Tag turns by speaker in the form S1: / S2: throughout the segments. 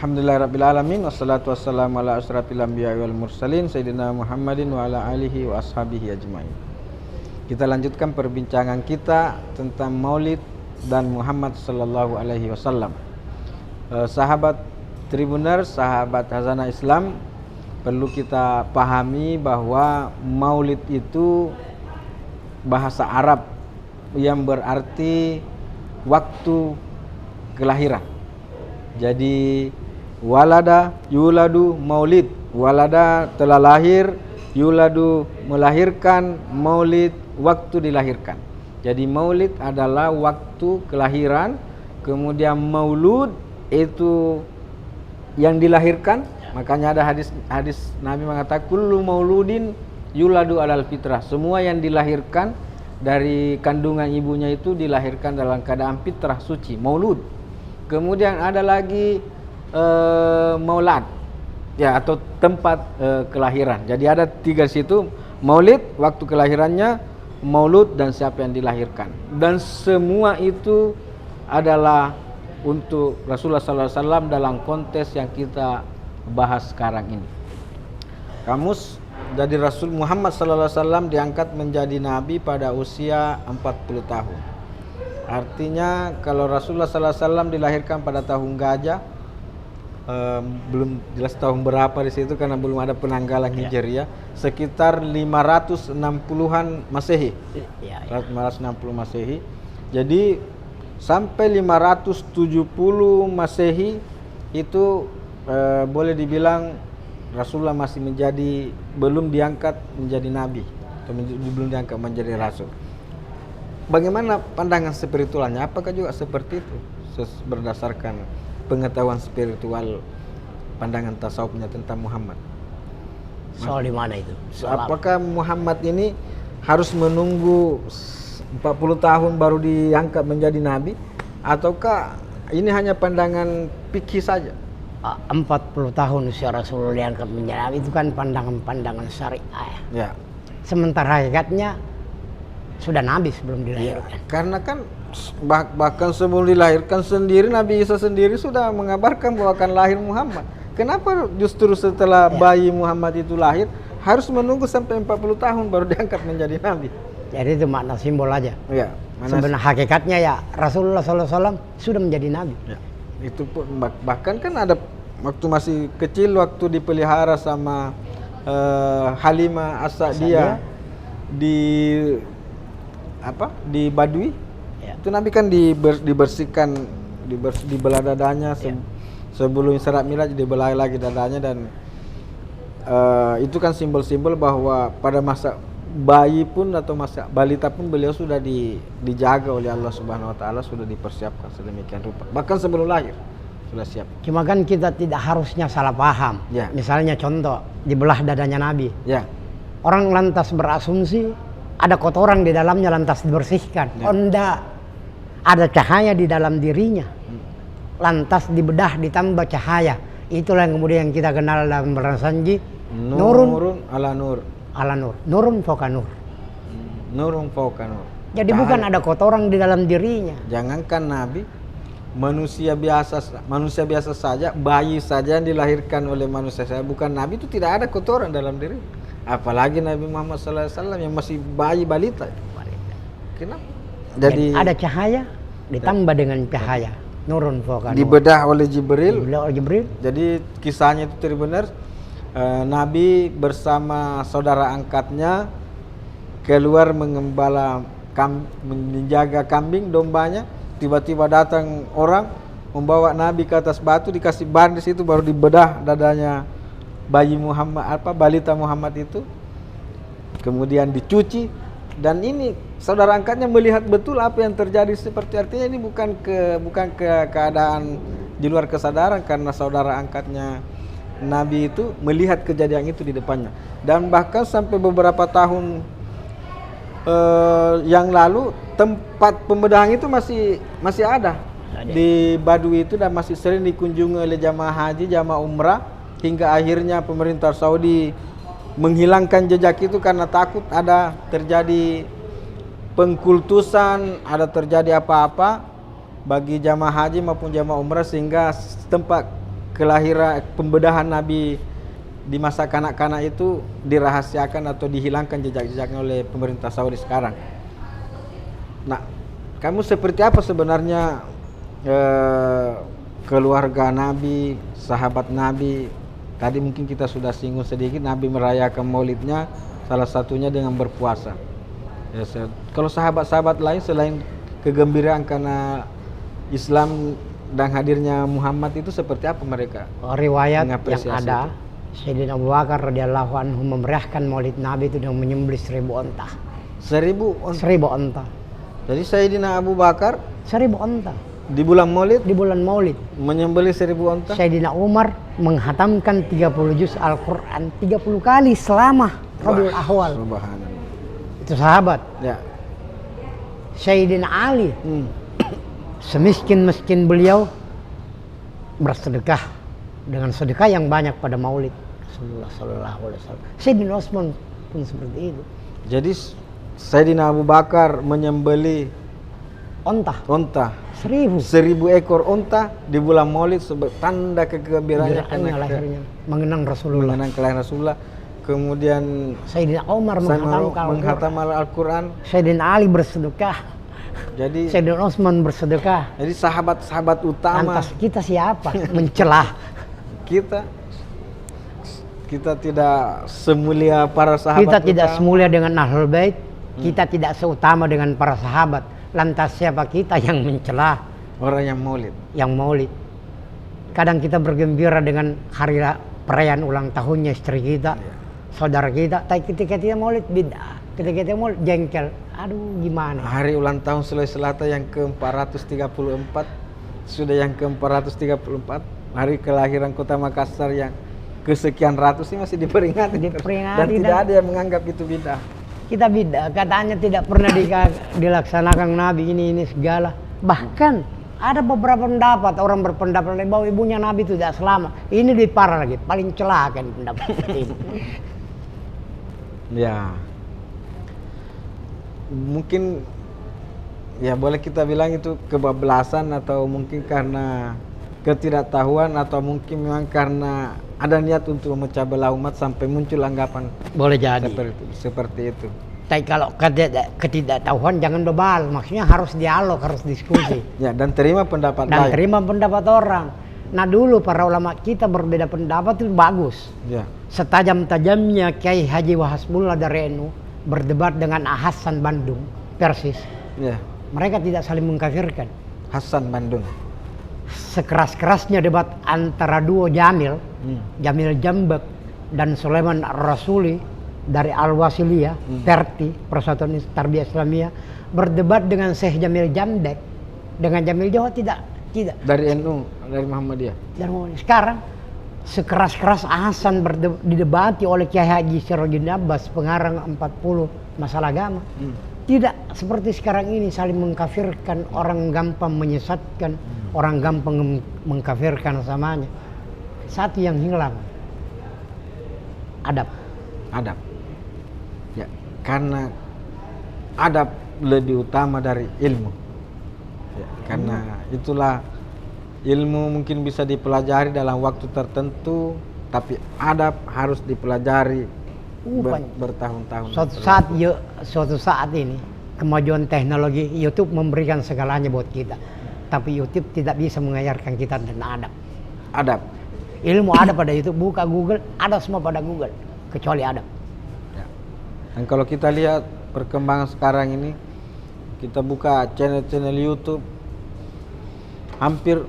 S1: Alhamdulillahirrabbilalamin. Wassalatu wassalamu ala asrafil anbiya wal mursalin Sayyidina Muhammadin wa ala alihi wa ashabihi ajmain. Kita lanjutkan perbincangan kita tentang maulid dan Muhammad sallallahu alaihi wasallam. Sahabat Tribuners, sahabat Hazanah Islam, perlu kita pahami bahwa maulid itu bahasa Arab yang berarti waktu kelahiran. Jadi walada yuladu maulid, walada telah lahir, yuladu melahirkan, maulid waktu dilahirkan. Jadi maulid adalah waktu kelahiran, kemudian maulud itu yang dilahirkan. Makanya ada hadis Nabi mengatakan kullu mauludin yuladu alal fitrah. Semua yang dilahirkan dari kandungan ibunya itu dilahirkan dalam keadaan fitrah suci, maulud. Kemudian ada lagi maulad, ya, atau tempat kelahiran. Jadi ada tiga situ: maulid waktu kelahirannya, maulud dan siapa yang dilahirkan. Dan semua itu adalah untuk Rasulullah SAW dalam konteks yang kita bahas sekarang ini. Kamus, jadi Rasul Muhammad SAW diangkat menjadi nabi pada usia 40 tahun. Artinya kalau Rasulullah SAW dilahirkan pada tahun gajah, belum jelas tahun berapa di situ karena belum ada penanggalan Hijriah, sekitar 560-an Masehi. 560 Masehi. Jadi sampai 570 Masehi itu boleh dibilang Rasulullah masih belum diangkat menjadi nabi atau belum diangkat menjadi rasul. Bagaimana pandangan spiritualnya? Apakah juga seperti itu berdasarkan pengetahuan spiritual, pandangan tasawufnya tentang Muhammad?
S2: Soal di mana itu?
S1: Apakah Muhammad ini harus menunggu 40 tahun baru diangkat menjadi nabi, ataukah ini hanya pandangan fikih saja?
S2: 40 tahun usia Rasulullah diangkat menjadi nabi itu kan pandangan syariah.
S1: Ya.
S2: Sementara hakikatnya sudah nabi sebelum dilahirkan.
S1: Ya, karena kan bahkan sebelum dilahirkan sendiri Nabi Isa sendiri sudah mengabarkan bahwa akan lahir Muhammad. Kenapa justru setelah bayi Muhammad itu lahir harus menunggu sampai 40 tahun baru diangkat menjadi nabi?
S2: Jadi itu makna simbol aja.
S1: Ya,
S2: sebenarnya hakikatnya ya Rasulullah SAW sudah menjadi nabi.
S1: Ya, itu pun bahkan kan ada waktu masih kecil, waktu dipelihara sama Halimah As-Sa'diyah di Badui. Itu Nabi kan dibersihkan, dibelah dadanya sebelum Isra Mi'raj, dibelah lagi dadanya, dan itu kan simbol-simbol bahwa pada masa bayi pun atau masa balita pun beliau sudah dijaga oleh Allah Subhanahu Wa Taala, sudah dipersiapkan sedemikian rupa, bahkan sebelum lahir sudah siap.
S2: Cuma kan kita tidak harusnya salah paham. Ya. Misalnya contoh dibelah dadanya Nabi. Ya. Orang lantas berasumsi ada kotoran di dalamnya lantas dibersihkan. Ya. Oh enggak. Ada cahaya di dalam dirinya, lantas dibedah ditambah cahaya. Itulah yang kemudian kita kenal dalam Berasanji, nurun
S1: ala nur,
S2: nurun fauqa nur.
S1: Nurun fauqa nur.
S2: Jadi cahaya. Bukan ada kotoran di dalam dirinya.
S1: Jangankan Nabi, manusia biasa saja, bayi saja yang dilahirkan oleh manusia saja, bukan Nabi, itu tidak ada kotoran dalam diri. Apalagi Nabi Muhammad SAW yang masih bayi balita. Kenapa?
S2: Jadi ada cahaya ditambah dengan cahaya, nurun fauqa nur.
S1: Dibedah oleh Jibril.
S2: Jadi
S1: kisahnya itu benar. Nabi bersama saudara angkatnya keluar menjaga kambing dombanya. Tiba-tiba datang orang membawa Nabi ke atas batu, dikasih ban di situ, baru dibedah dadanya bayi Muhammad, balita Muhammad itu. Kemudian dicuci. Dan ini saudara angkatnya melihat betul apa yang terjadi, seperti artinya ini bukan keadaan di luar kesadaran, karena saudara angkatnya Nabi itu melihat kejadian itu di depannya. Dan bahkan sampai beberapa tahun yang lalu tempat pembedahan itu masih ada di Badui itu, dan masih sering dikunjungi oleh jamaah haji, jamaah umrah, hingga akhirnya pemerintah Saudi menghilangkan jejak itu karena takut ada terjadi pengkultusan, ada terjadi apa-apa bagi jamaah haji maupun jamaah umrah, sehingga tempat kelahiran pembedahan Nabi di masa kanak-kanak itu dirahasiakan atau dihilangkan jejak-jejaknya oleh pemerintah Saudi sekarang. Nah, kamu seperti apa sebenarnya keluarga Nabi, sahabat Nabi? Tadi mungkin kita sudah singgung sedikit, Nabi merayakan maulidnya salah satunya dengan berpuasa. Ya, kalau sahabat-sahabat lain selain kegembiraan karena Islam dan hadirnya Muhammad itu seperti apa mereka?
S2: Riwayat yang ada, Sayyidina Abu Bakar radhiyallahu anhu memeriahkan maulid Nabi itu dengan menyembelih 1000 onta.
S1: 1000 onta?
S2: 1000 onta.
S1: Jadi Sayyidina Abu Bakar
S2: 1000 onta.
S1: Di bulan Maulid?
S2: Di bulan Maulid.
S1: Menyembelih 1000 onta?
S2: Sayyidina Umar menghatamkan 30 juz Al-Quran 30 kali selama Rabiul Awal.
S1: Subhanallah.
S2: Itu sahabat.
S1: Ya.
S2: Sayyidina Ali semiskin-miskin beliau bersedekah dengan sedekah yang banyak pada Maulid Rasulullah sallallahu alaihi wasallam. Sayyidina Utsman pun seperti itu.
S1: Jadi Sayyidina Abu Bakar menyembelih
S2: onta 1000
S1: ekor onta di bulan Maulid sebagai tanda kegembiraannya karena
S2: lahirnya mengenang Rasulullah.
S1: Mengenang kelahiran Rasulullah. Kemudian
S2: Sayyidina Umar menghatam
S1: Al-Quran.
S2: Sayyidina Ali bersedekah.
S1: Jadi
S2: Sayyidina Utsman bersedekah.
S1: Jadi sahabat-sahabat utama.
S2: Lantas kita siapa mencelah?
S1: Kita tidak semulia para sahabat.
S2: Kita tidak semulia dengan Ahlul Bait. Kita tidak seutama dengan para sahabat. Lantas siapa kita yang mencela
S1: orang yang maulid?
S2: Yang maulid. Kadang kita bergembira dengan hari perayaan ulang tahunnya istri kita, saudara kita. Tapi ketika kita maulid bid'ah, ketika kita maulid jengkel. Aduh gimana?
S1: Hari ulang tahun Sulawesi Selatan yang ke-434 sudah yang ke-434. Hari kelahiran Kota Makassar yang kesekian ratus ini masih diperingati. Dan tidak ada yang menganggap itu bid'ah.
S2: Kita beda, katanya tidak pernah dilaksanakan Nabi ini segala. Bahkan ada beberapa pendapat, orang berpendapat bahwa ibunya Nabi itu tidak selamat. Ini lebih parah lagi, paling celaka pendapat ini.
S1: Ya, mungkin ya boleh kita bilang itu kebablasan atau mungkin karena ketidaktahuan atau mungkin memang karena ada niat untuk memecah belah umat sampai muncul anggapan
S2: boleh jadi
S1: seperti itu.
S2: Tapi kalau ketidaktahuan jangan bebal, maksudnya harus dialog, harus diskusi.
S1: Ya, dan terima pendapat lain.
S2: Terima pendapat orang. Nah dulu para ulama kita berbeda pendapat itu bagus.
S1: Ya.
S2: Setajam-tajamnya Kiai Haji Wahasbullah dari NU berdebat dengan Hasan Bandung Persis.
S1: Ya.
S2: Mereka tidak saling mengkafirkan.
S1: Hasan Bandung.
S2: Sekeras-kerasnya debat antara duo Jamil Jambek dan Sulaiman Rasuli dari Al-Wasiliyah, Perti, Persatuan Tarbiyah Islamiyah, berdebat dengan Syekh Jamil Jambek dengan Jamil Jawa tidak.
S1: Dari NU, dari Muhammadiyah.
S2: Sekarang sekeras-keras Hasan didebati oleh Kiai Haji Sirojun Abbas, pengarang 40 masalah agama. Tidak seperti sekarang ini saling mengkafirkan, orang gampang menyesatkan, orang gampang mengkafirkan samanya. Satu yang hilang, adab.
S1: Ya, karena adab lebih utama dari ilmu. Ya, karena itulah ilmu mungkin bisa dipelajari dalam waktu tertentu, tapi adab harus dipelajari bertahun-tahun.
S2: Suatu saat ini kemajuan teknologi YouTube memberikan segalanya buat kita, tapi YouTube tidak bisa mengajarkan kita tentang adab. Ilmu ada pada YouTube, buka Google, ada semua pada Google kecuali adab.
S1: Ya. Dan kalau kita lihat perkembangan sekarang ini, kita buka channel-channel YouTube, hampir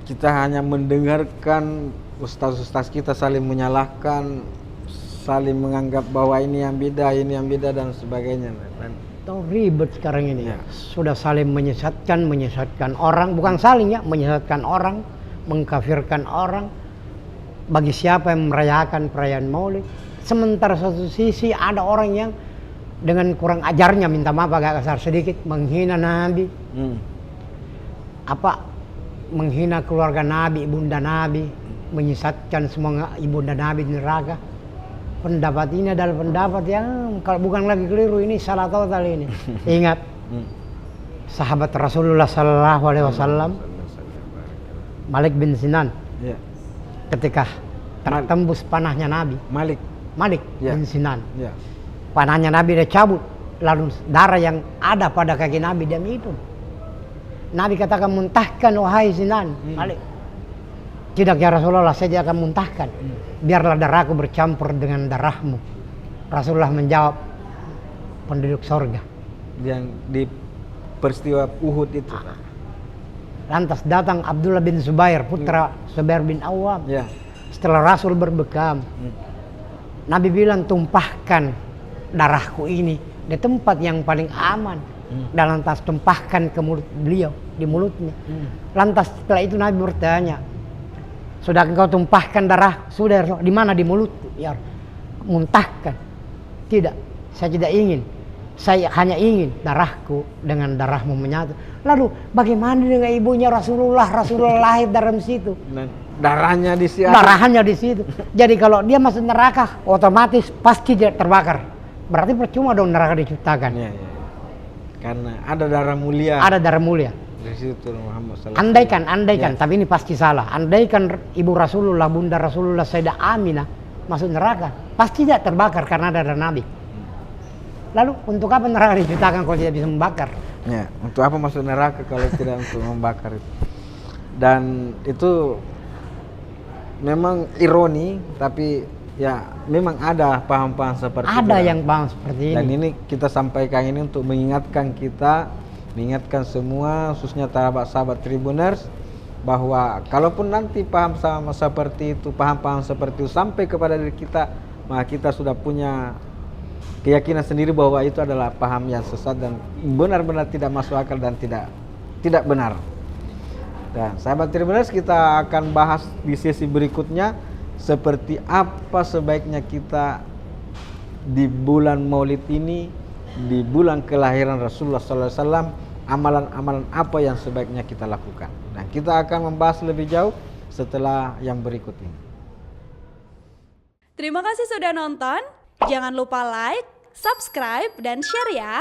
S1: kita hanya mendengarkan ustaz-ustaz kita saling menyalahkan, saling menganggap bahwa ini yang beda dan sebagainya.
S2: Tahu ribet sekarang ini. Ya. Sudah saling menyesatkan orang, bukan saling ya, menyesatkan orang, mengkafirkan orang. Bagi siapa yang merayakan perayaan Maulid, sementara satu sisi ada orang yang dengan kurang ajarnya, minta maaf agak kasar sedikit, menghina Nabi, menghina keluarga Nabi, ibunda Nabi, menyesatkan semua ibunda Nabi di neraka. Pendapat ini adalah pendapat yang kalau bukan lagi keliru, ini salah total ini. Ingat, sahabat Rasulullah Sallallahu Alaihi Wasallam, Malik bin Sinan, ketika tertembus panahnya Nabi Malik bin Sinan. Panahnya Nabi dia cabut, lalu darah yang ada pada kaki Nabi dia minum. Nabi katakan, muntahkan wahai Sinan. Malik, tidak ya Rasulullah, saya akan muntahkan. Biarlah darahku bercampur dengan darahmu. Rasulullah menjawab, penduduk sorga.
S1: Yang di peristiwa Uhud itu.
S2: Lantas datang Abdullah bin Zubair, putra Zubair bin Awam. Setelah Rasul berbekam, Nabi bilang, tumpahkan darahku ini di tempat yang paling aman. Dan lantas tumpahkan ke mulut beliau, di mulutnya. Lantas setelah itu Nabi bertanya, sudah engkau tumpahkan darah? Sudah, di mana? Di mulut? Ya, muntahkan. Tidak, saya tidak ingin. Saya hanya ingin darahku dengan darahmu menyatu. Lalu bagaimana dengan ibunya Rasulullah? Rasulullah lahir dalam situ.
S1: Darahnya di situ.
S2: Darahnya di situ. Jadi kalau dia masuk neraka, otomatis pasti dia terbakar. Berarti percuma dong neraka diciptakan.
S1: Karena ada darah mulia.
S2: Ada darah mulia.
S1: Di situ Muhammad SAW.
S2: Andaikan, tapi ini pasti salah. Andaikan ibu Rasulullah, bunda Rasulullah, Sayyidah Aminah masuk neraka, pasti tidak terbakar karena ada darah Nabi. Lalu untuk apa neraka diciptakan kalau tidak bisa membakar?
S1: Untuk apa masuk neraka kalau tidak untuk membakar itu? Dan itu memang ironi, tapi ya memang ada paham-paham seperti itu.
S2: Ada yang paham seperti ini.
S1: Dan ini kita sampaikan ini untuk mengingatkan kita, mengingatkan semua, khususnya sahabat Tribuners, bahwa kalaupun nanti paham sama seperti itu, paham-paham seperti itu sampai kepada diri kita, maka kita sudah punya keyakinan sendiri bahwa itu adalah paham yang sesat dan benar-benar tidak masuk akal dan tidak benar. Dan sahabat Tribuners, kita akan bahas di sesi berikutnya seperti apa sebaiknya kita di bulan Maulid ini, di bulan kelahiran Rasulullah SAW, amalan-amalan apa yang sebaiknya kita lakukan. Dan kita akan membahas lebih jauh setelah yang berikut ini.
S3: Terima kasih sudah nonton. Jangan lupa like, subscribe, dan share ya.